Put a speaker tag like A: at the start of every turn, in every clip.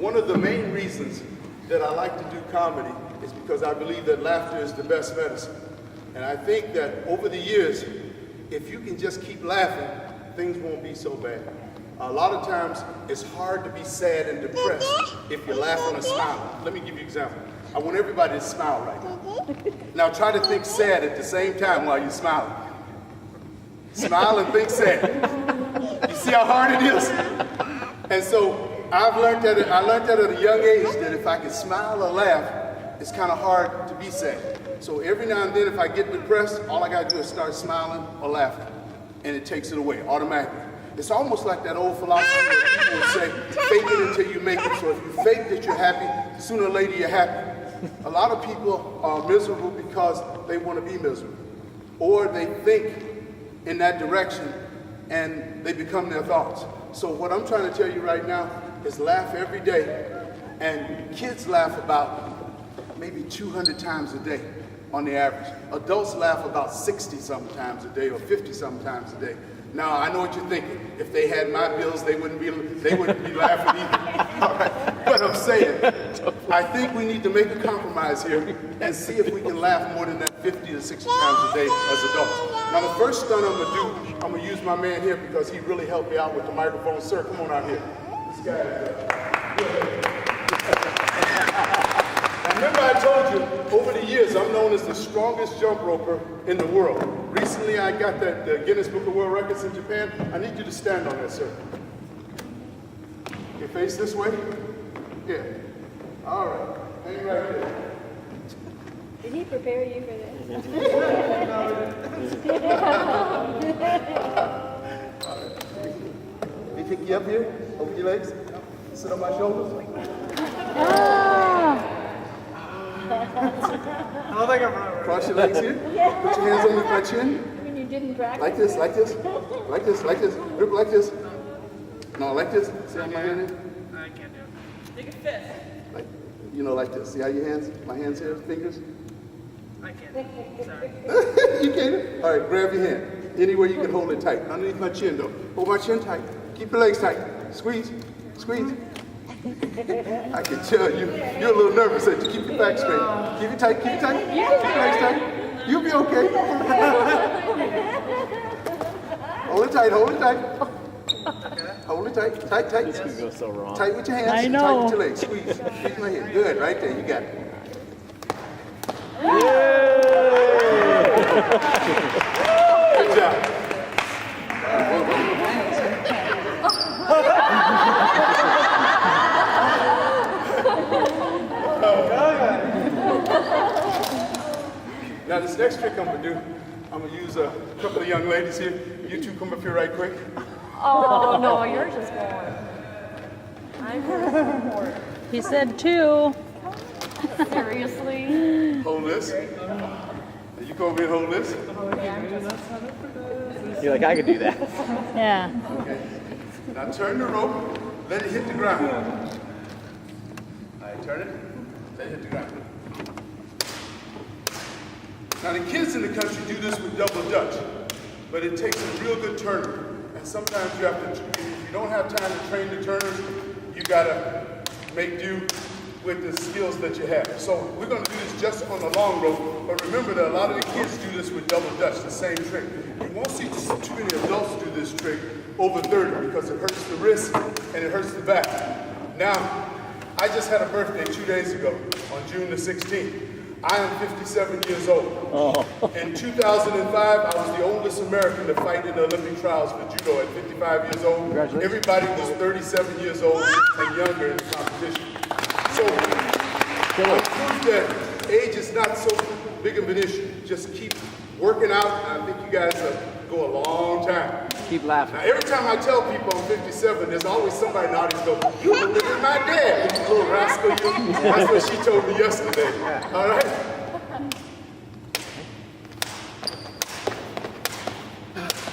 A: one of the main reasons that I like to do comedy is because I believe that laughter is the best medicine. And I think that over the years, if you can just keep laughing, things won't be so bad. A lot of times, it's hard to be sad and depressed if you laugh on a smile. Let me give you an example. I want everybody to smile right now. Now try to think sad at the same time while you're smiling. Smile and think sad. You see how hard it is? And so I learned that at a young age that if I can smile or laugh, it's kind of hard to be sad. So every now and then if I get depressed, all I got to do is start smiling or laughing. And it takes it away automatically. It's almost like that old philosophy where people would say, fake it until you make it. So if you fake that you're happy, sooner or later you're happy. A lot of people are miserable because they want to be miserable. Or they think in that direction and they become their thoughts. So what I'm trying to tell you right now is laugh every day. And kids laugh about maybe 200 times a day on the average. Adults laugh about 60 sometimes a day or 50 sometimes a day. Now I know what you're thinking. If they had my bills, they wouldn't be laughing either. All right. But I'm saying, I think we need to make a compromise here and see if we can laugh more than that 50 to 60 times a day as adults. Now the first stunt I'm gonna do, I'm gonna use my man here because he really helped me out with the microphone. Sir, come on out here. This guy Remember I told you, over the years, I'm known as the strongest jump roper in the world. Recently, I got the Guinness Book of World Records in Japan. I need you to stand on that, sir. Your face this way? Yeah. All right. Hang right there.
B: Did he prepare you for this?
A: Let me pick you up here, over your legs. Sit on my shoulders.
C: I don't think I'm right.
A: Cross your legs here. Put your hands under my chin.
B: When you didn't practice?
A: Like this, like this. Like this, like this. Grip like this. No, like this. See how my hand is?
C: I can't do it. Take a fist.
A: Like, you know, like this. See how your hands, my hands here, fingers?
C: I can't. Sorry.
A: You can't? All right, grab your hand. Anywhere you can hold it tight. Underneath my chin, though. Hold my chin tight. Keep your legs tight. Squeeze, squeeze. I can tell you're a little nervous that you keep your back straight. Keep it tight, keep it tight. Keep your legs tight. You'll be okay. Hold it tight, hold it tight. Hold it tight, tight, tight.
D: This could go so wrong.
A: Tight with your hands,
D: I know.
A: tight with your legs. Squeeze, squeeze my hand. Good, right there, you got it. Good job. Now this next trick I'm gonna do, I'm gonna use a couple of young ladies here. You two come up here right quick.
B: Oh, no, yours is more. I'm more.
E: He said two.
B: Seriously?
A: Hold this. You come over here and hold this.
D: You're like, I could do that.
E: Yeah.
A: Okay. Now turn the rope, let it hit the ground. All right, turn it, let it hit the ground. Now the kids in the country do this with double dutch, but it takes a real good turner. And sometimes you have to, if you don't have time to train the turners, you gotta make do with the skills that you have. So we're gonna do this just on the long rope, but remember that a lot of the kids do this with double dutch, the same trick. You won't see too many adults do this trick over 30 because it hurts the wrist and it hurts the back. Now, I just had a birthday 2 days ago on June the 16th. I am 57 years old.
D: Oh.
A: In 2005, I was the oldest American to fight in the Olympic trials for judo at 55 years old.
D: Congratulations.
A: Everybody was 37 years old and younger in the competition. So, I prove that age is not so big of an issue. Just keep working out, and I think you guys go a long time.
D: Keep laughing.
A: Now, every time I tell people I'm 57, there's always somebody in the audience go, "You look at my dad, you little rascal, you." That's what she told me yesterday. All right?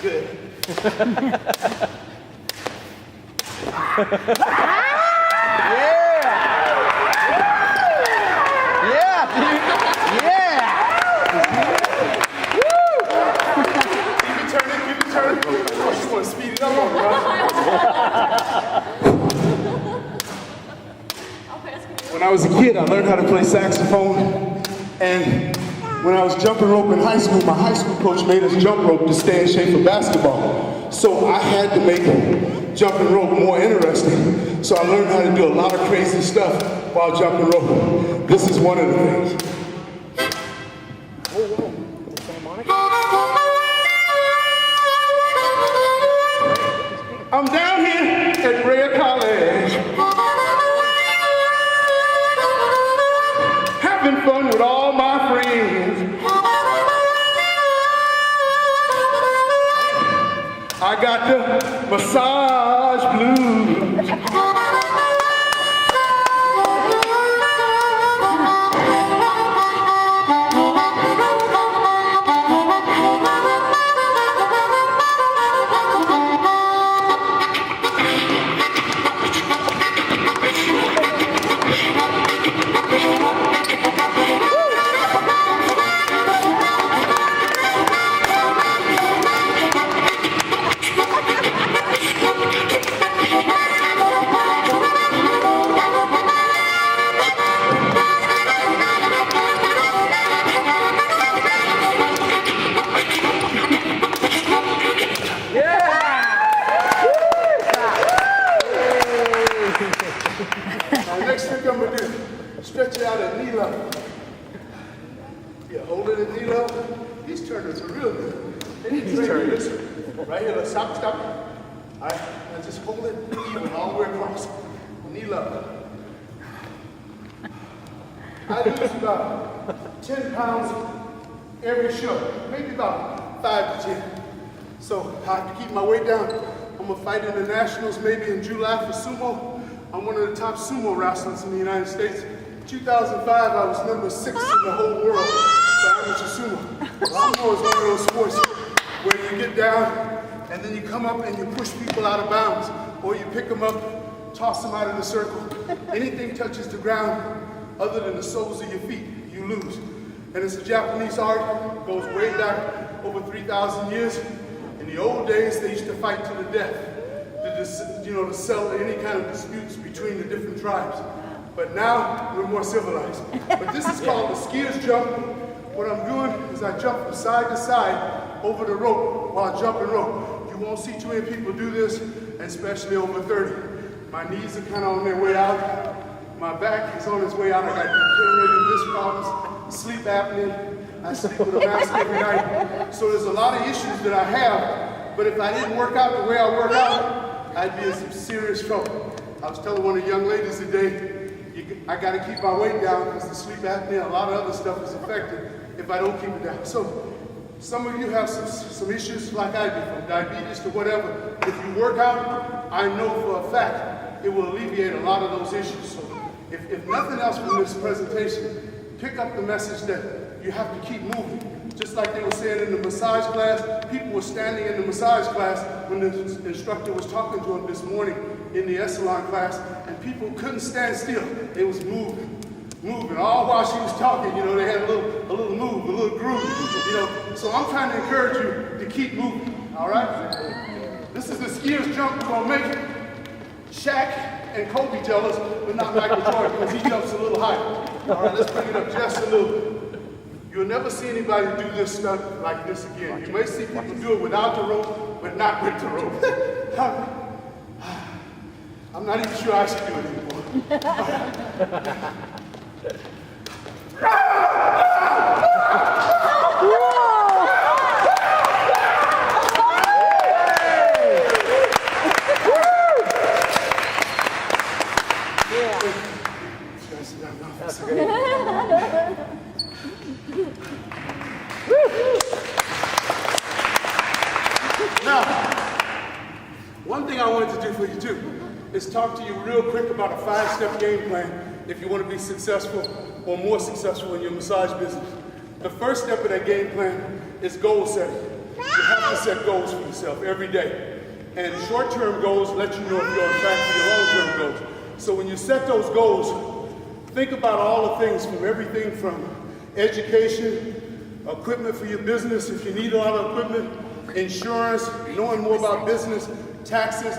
A: Good. You want to speed it up on me, right? When I was a kid, I learned how to play saxophone, and when I was jumping rope in high school, my high school coach made us jump rope to stay in shape for basketball. So I had to make jumping rope more interesting. So I learned how to do a lot of crazy stuff while jumping rope. This is one of the things. I'm down here at Rhea College, having fun with all my friends. I got the massage blues. Next trick I'm gonna do, stretch it out at knee level. Yeah, hold it at knee level. These turners are real good. They need to train this right here. Let's stop. All right, now just hold it even all the way across. Knee level. I lose about 10 pounds every show, maybe about 5 to 10. So I have to keep my weight down. I'm gonna fight in the nationals maybe in July for sumo. I'm one of the top sumo wrestlers in the United States. 2005, I was number 6 in the whole world for amateur sumo. Sumo is one of those sports where you get down and then you come up and you push people out of bounds, or you pick them up, toss them out of the circle. Anything touches the ground other than the soles of your feet, you lose. And it's a Japanese art, goes way back over 3,000 years. In the old days, they used to fight to the death, to settle any kind of disputes between the different tribes. But now, we're more civilized. But this is called the skier's jump. What I'm doing is I jump from side to side over the rope while jumping rope. You won't see too many people do this, especially over 30. My knees are kind of on their way out. My back is on its way out. I got degenerative disc problems, sleep apnea. I sleep with a mask every night. So there's a lot of issues that I have, but if I didn't work out the way I work out, I'd be in some serious trouble. I was telling one of the young ladies today, I gotta keep my weight down because the sleep apnea, a lot of other stuff is affected if I don't keep it down. So some of you have some issues like I do, from diabetes to whatever. If you work out, I know for a fact it will alleviate a lot of those issues. So if nothing else from this presentation, pick up the message that you have to keep moving. Just like they were saying in the massage class, people were standing in the massage class when the instructor was talking to them this morning in the Essalon class, and people couldn't stand still. They was moving. All while she was talking, they had a little move, a little groove, So I'm trying to encourage you to keep moving, all right? This is the skier's jump we're gonna make. Shaq and Kobe jealous, but not Michael Jordan, because he jumps a little higher. All right, let's bring it up just a little. You'll never see anybody do this stuff like this again. You may see people do it without the rope, but not with the rope. I'm not even sure I should do it anymore. Now, one thing I wanted to do for you too is talk to you real quick about a 5-step game plan if you want to be successful or more successful in your massage business. The first step of that game plan is goal setting. You have to set goals for yourself every day. And short-term goals let you know if you're on track for your long-term goals. So when you set those goals, think about all the things, from everything from education, equipment for your business if you need a lot of equipment, insurance, knowing more about business, taxes,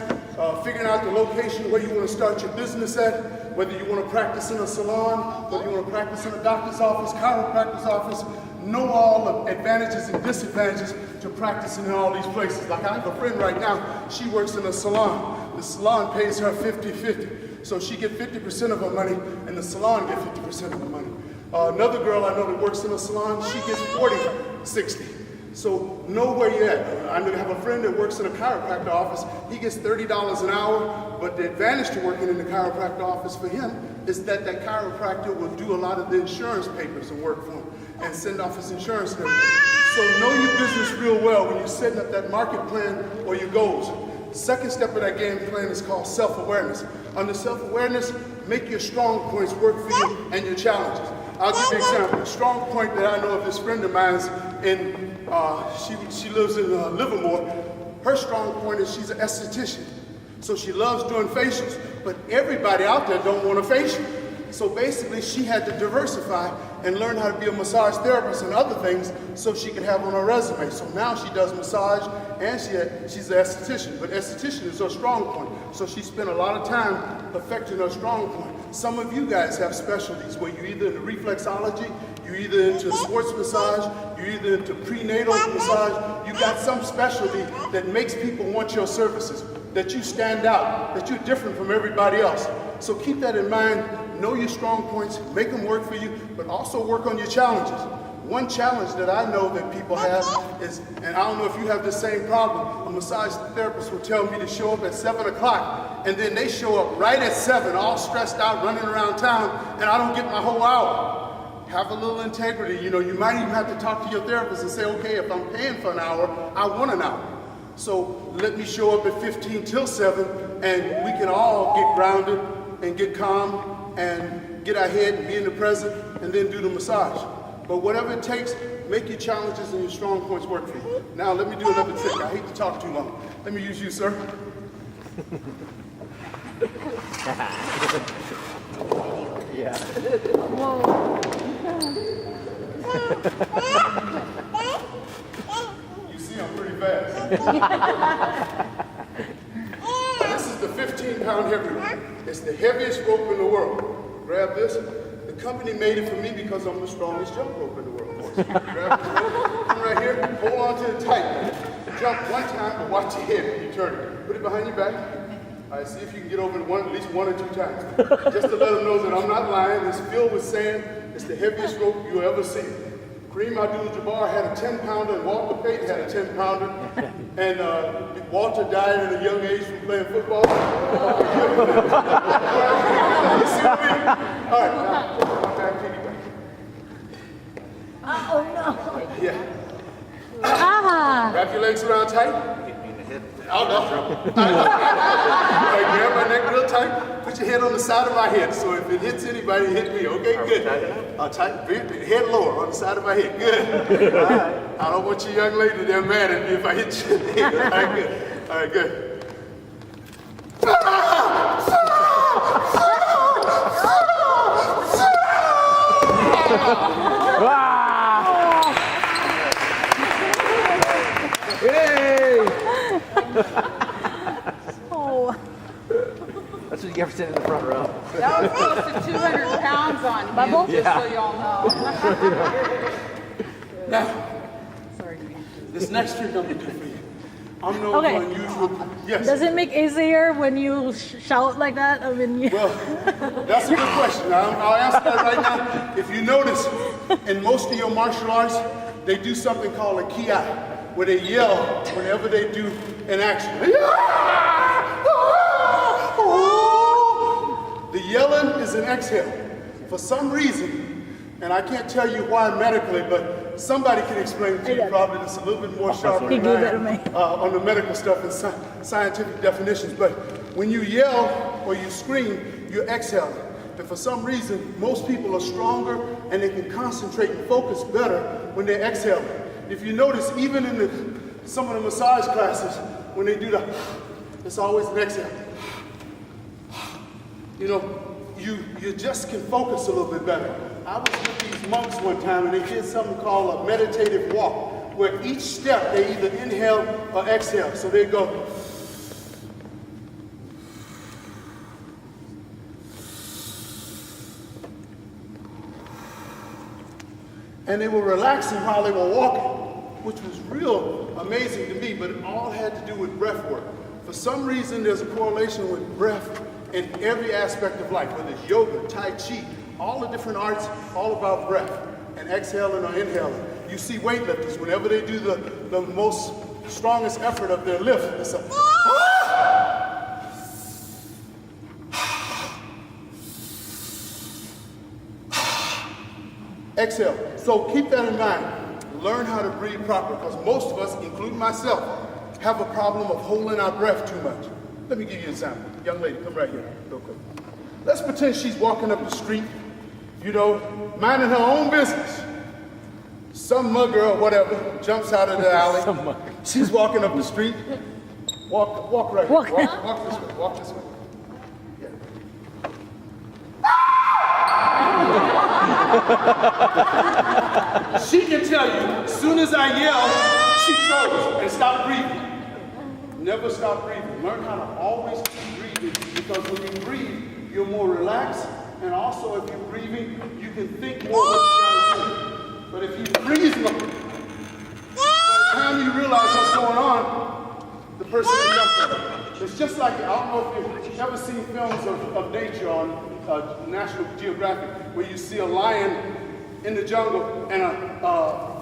A: figuring out the location where you want to start your business at, whether you want to practice in a salon, whether you want to practice in a doctor's office, chiropractor's office. Know all the advantages and disadvantages to practicing in all these places. Like I have a friend right now, she works in a salon. The salon pays her 50-50. So she gets 50% of her money and the salon gets 50% of her money. Another girl I know that works in a salon, she gets 40-60. So know where you're at. I have a friend that works in a chiropractor office. He gets $30 an hour, but the advantage to working in the chiropractor office for him is that that chiropractor will do a lot of the insurance papers and work for him and send off his insurance and everything. So know your business real well when you're setting up that market plan or your goals. Second step of that game plan is called self-awareness. Under self-awareness, make your strong points work for you and your challenges. I'll give you an example. A strong point that I know of this friend of mine's she lives in Livermore. Her strong point is she's an esthetician. So she loves doing facials, but everybody out there don't want a facial. So basically she had to diversify and learn how to be a massage therapist and other things so she could have on her resume. So now she does massage and she's an esthetician, but esthetician is her strong point. So she spent a lot of time perfecting her strong point. Some of you guys have specialties where you're either into reflexology, you're either into sports massage, you're either into prenatal massage. You got some specialty that makes people want your services, that you stand out, that you're different from everybody else. So keep that in mind. Know your strong points, make them work for you, but also work on your challenges. One challenge that I know that people have is, and I don't know if you have the same problem, a massage therapist will tell me to show up at 7 o'clock, and then they show up right at 7, all stressed out, running around town, and I don't get my whole hour. Have a little integrity. You know, you might even have to talk to your therapist and say, okay, if I'm paying for an hour, I want an hour. So let me show up at 15 till 7, and we can all get grounded and get calm and get our head and be in the present and then do the massage. But whatever it takes, make your challenges and your strong points work for you. Now let me do another trick. I hate to talk too long. Let me use you, sir.
D: Yeah.
A: You see I'm pretty fast. This is the 15-pound heavy rope. It's the heaviest rope in the world. Grab this. The company made it for me because I'm the strongest jump rope in the world, of course. Grab this rope. Come right here. Hold on to it tight. Jump one time, but watch your head when you turn it. Put it behind your back. All right, see if you can get over it at least 1 or 2 times. Just to let them know that I'm not lying. It's filled with sand. It's the heaviest rope you'll ever see. Kareem Abdul-Jabbar had a 10-pounder, and Walter Payton had a 10-pounder. And Walter died at a young age from playing football. You see what I mean? All right, now, come back, piggyback.
B: Oh, no.
A: Yeah.
E: Ah!
A: Wrap your legs around tight. Oh, no. Grab my neck real tight. Put your head on the side of my head. So if it hits anybody, it hit me. Okay, good. Tight, head lower on the side of my head. Good. All right. I don't want your young lady there mad at me if I hit you in the head. All right, good. All right, good.
E: Oh.
D: That's what you get for sitting in the front row.
F: That was close to 200 pounds on him, just so y'all know.
A: Now,
F: Sorry.
A: this next trick I'm going to do for you. I'm known
E: Okay.
A: for unusual. Yes.
E: Does it make easier when you shout like that? I mean,
A: Well, that's a good question. I'll answer that right now. If you notice, in most of your martial arts, they do something called a ki, where they yell whenever they do an action. The yelling is an exhale. For some reason, and I can't tell you why medically, but somebody can explain it to you probably that's a little bit more sharper
E: He
A: than
E: gave
A: I
E: it to
A: am,
E: me.
A: on the medical stuff and scientific definitions. But when you yell or you scream, you're exhaling. And for some reason, most people are stronger and they can concentrate and focus better when they're exhaling. If you notice, even in some of the massage classes, when they do it's always an exhale. You know, you just can focus a little bit better. I was with these monks one time and they did something called a meditative walk, where each step they either inhale or exhale. So they go, and they were relaxing while they were walking, which was real amazing to me, but it all had to do with breath work. For some reason, there's a correlation with breath in every aspect of life, whether it's yoga, Tai Chi, all the different arts, all about breath and exhaling or inhaling. You see weightlifters, whenever they do the most strongest effort of their lift, it's a exhale. So keep that in mind. Learn how to breathe properly, because most of us, including myself, have a problem of holding our breath too much. Let me give you an example. Young lady, come right here, real quick. Let's pretend she's walking up the street, you know, minding her own business. Some mugger or whatever jumps out of the alley. She's walking up the street. Walk right here. Walk this way. Walk this way. Yeah. She can tell you, as soon as I yell, she froze and stopped breathing. Never stop breathing. Learn how to always keep breathing, because when you breathe, you're more relaxed, and also if you're breathing, you can think more what you gotta do. But if you freeze, by the time you realize what's going on, the person is jumping. It's just like, I don't know if you've ever seen films of nature on National Geographic, where you see a lion in the jungle and an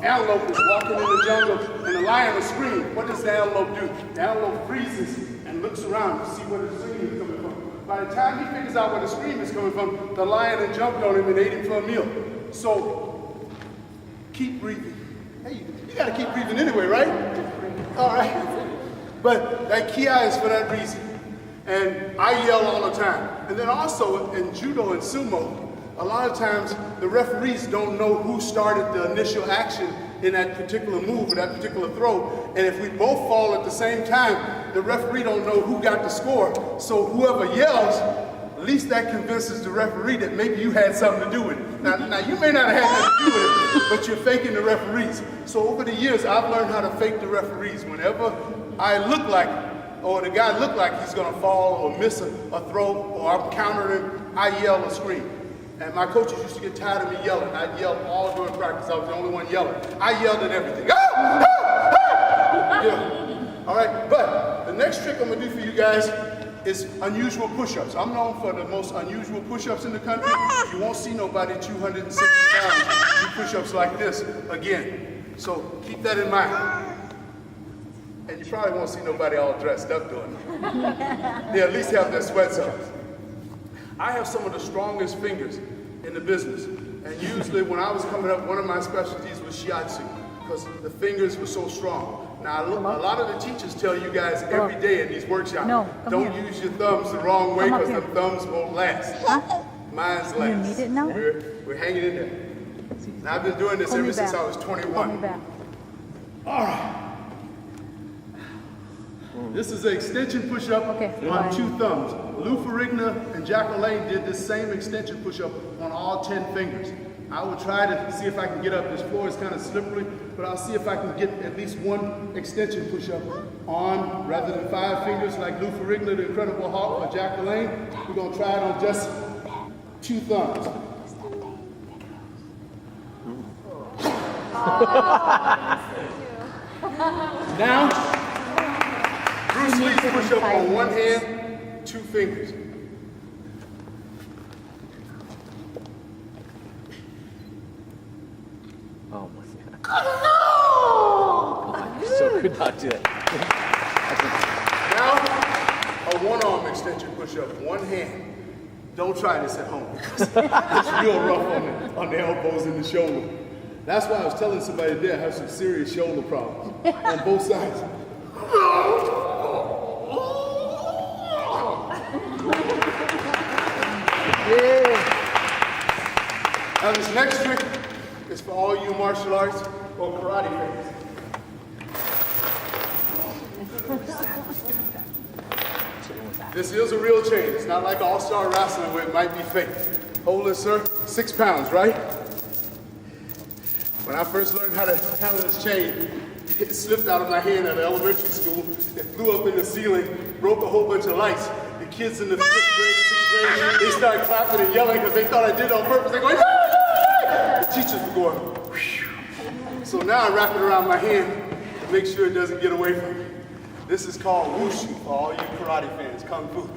A: antelope is walking in the jungle and the lion is screaming. What does the antelope do? The antelope freezes and looks around to see where the scream is coming from. By the time he figures out where the scream is coming from, the lion had jumped on him and ate him for a meal. So keep breathing. Hey, you gotta keep breathing anyway, right? All right. But that ki is for that reason. And I yell all the time. And then also in judo and sumo, a lot of times the referees don't know who started the initial action in that particular move or that particular throw. And if we both fall at the same time, the referee don't know who got the score. So whoever yells, at least that convinces the referee that maybe you had something to do with it. Now you may not have had nothing to do with it, but you're faking the referees. So over the years, I've learned how to fake the referees. Whenever I look like, or the guy look like he's gonna fall or miss a throw, or I'm countering, I yell or scream. And my coaches used to get tired of me yelling. I'd yell all during practice. I was the only one yelling. I yelled at everything. Ah! Ah! Ah! Yeah. All right, but the next trick I'm gonna do for you guys is unusual push-ups. I'm known for the most unusual push-ups in the country. You won't see nobody 260 pounds do push-ups like this again. So keep that in mind. And you probably won't see nobody all dressed up doing it. They at least have their sweats on. I have some of the strongest fingers in the business. And usually when I was coming up, one of my specialties was shiatsu, because the fingers were so strong. Now, a lot of the teachers tell you guys every day in these workshops, don't use your thumbs the wrong way, because the thumbs won't last. Mine's last.
E: You need it now?
A: We're hanging in there. Now, I've been doing this ever since I was 21. All right. This is an extension push-up on 2 thumbs. Lou Ferrigno and Jack LaLanne did this same extension push-up on all 10 fingers. I will try to see if I can get up. This floor is kind of slippery, but I'll see if I can get at least 1 extension push-up on, rather than 5 fingers like Lou Ferrigno, the Incredible Hulk, or Jack LaLanne. We're going to try it on just 2 thumbs. Now, Bruce Lee's push-up on 1 hand, 2 fingers.
D: Oh my God. You so could not do that.
A: Now, a 1-arm extension push-up, 1 hand. Don't try this at home, because it's real rough on the elbows and the shoulder. That's why I was telling somebody today I have some serious shoulder problems on both sides. Now this next trick is for all you martial arts or karate fans. This is a real chain. It's not like all-star wrestling where it might be fake. Hold this, sir. 6 pounds, right? When I first learned how to handle this chain, it slipped out of my hand at elementary school. It flew up in the ceiling, broke a whole bunch of lights. The kids in the 5th grade, 6th grade, they started clapping and yelling because they thought I did it on purpose. They're going, "Ah!" The teachers were going, "Whew." So now I wrap it around my hand to make sure it doesn't get away from me. This is called wushu for all you karate fans, kung fu.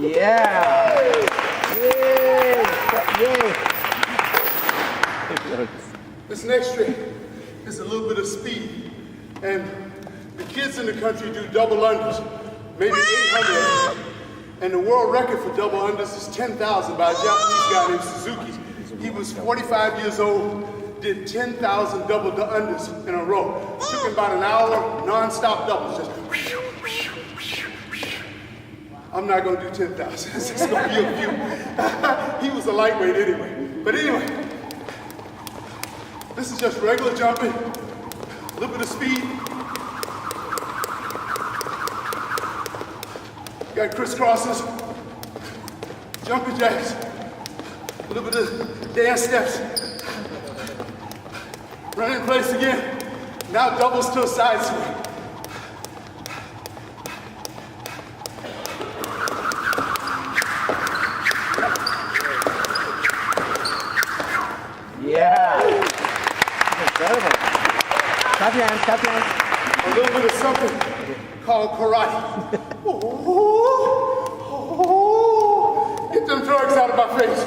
D: Yeah. Yay. Yay.
A: This next trick is a little bit of speed. And the kids in the country do double unders, maybe 800. And the world record for double unders is 10,000 by a Japanese guy named Suzuki. He was 45 years old, did 10,000 double unders in a row. It took him about an hour, non-stop doubles, just I'm not gonna do 10,000, it's just gonna be a few. He was a lightweight anyway. But anyway, this is just regular jumping, a little bit of speed. Got crisscrosses, jumping jacks, a little bit of dance steps. Run in place again. Now doubles to a side swing.
D: Yeah. Incredible. Clap your hands, clap your hands.
A: A little bit of something called karate. Get them drugs out of my face.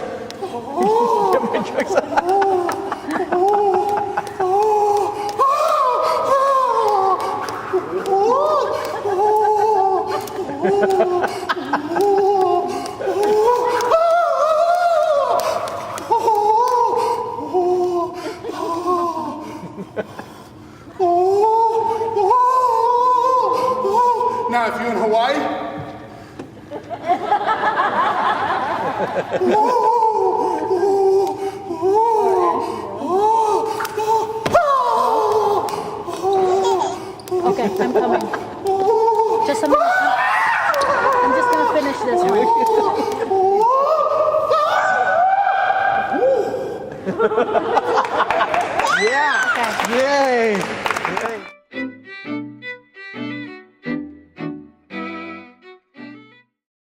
A: Now, if you're in Hawaii,
E: Okay, I'm coming. Just a minute. I'm just gonna finish this one.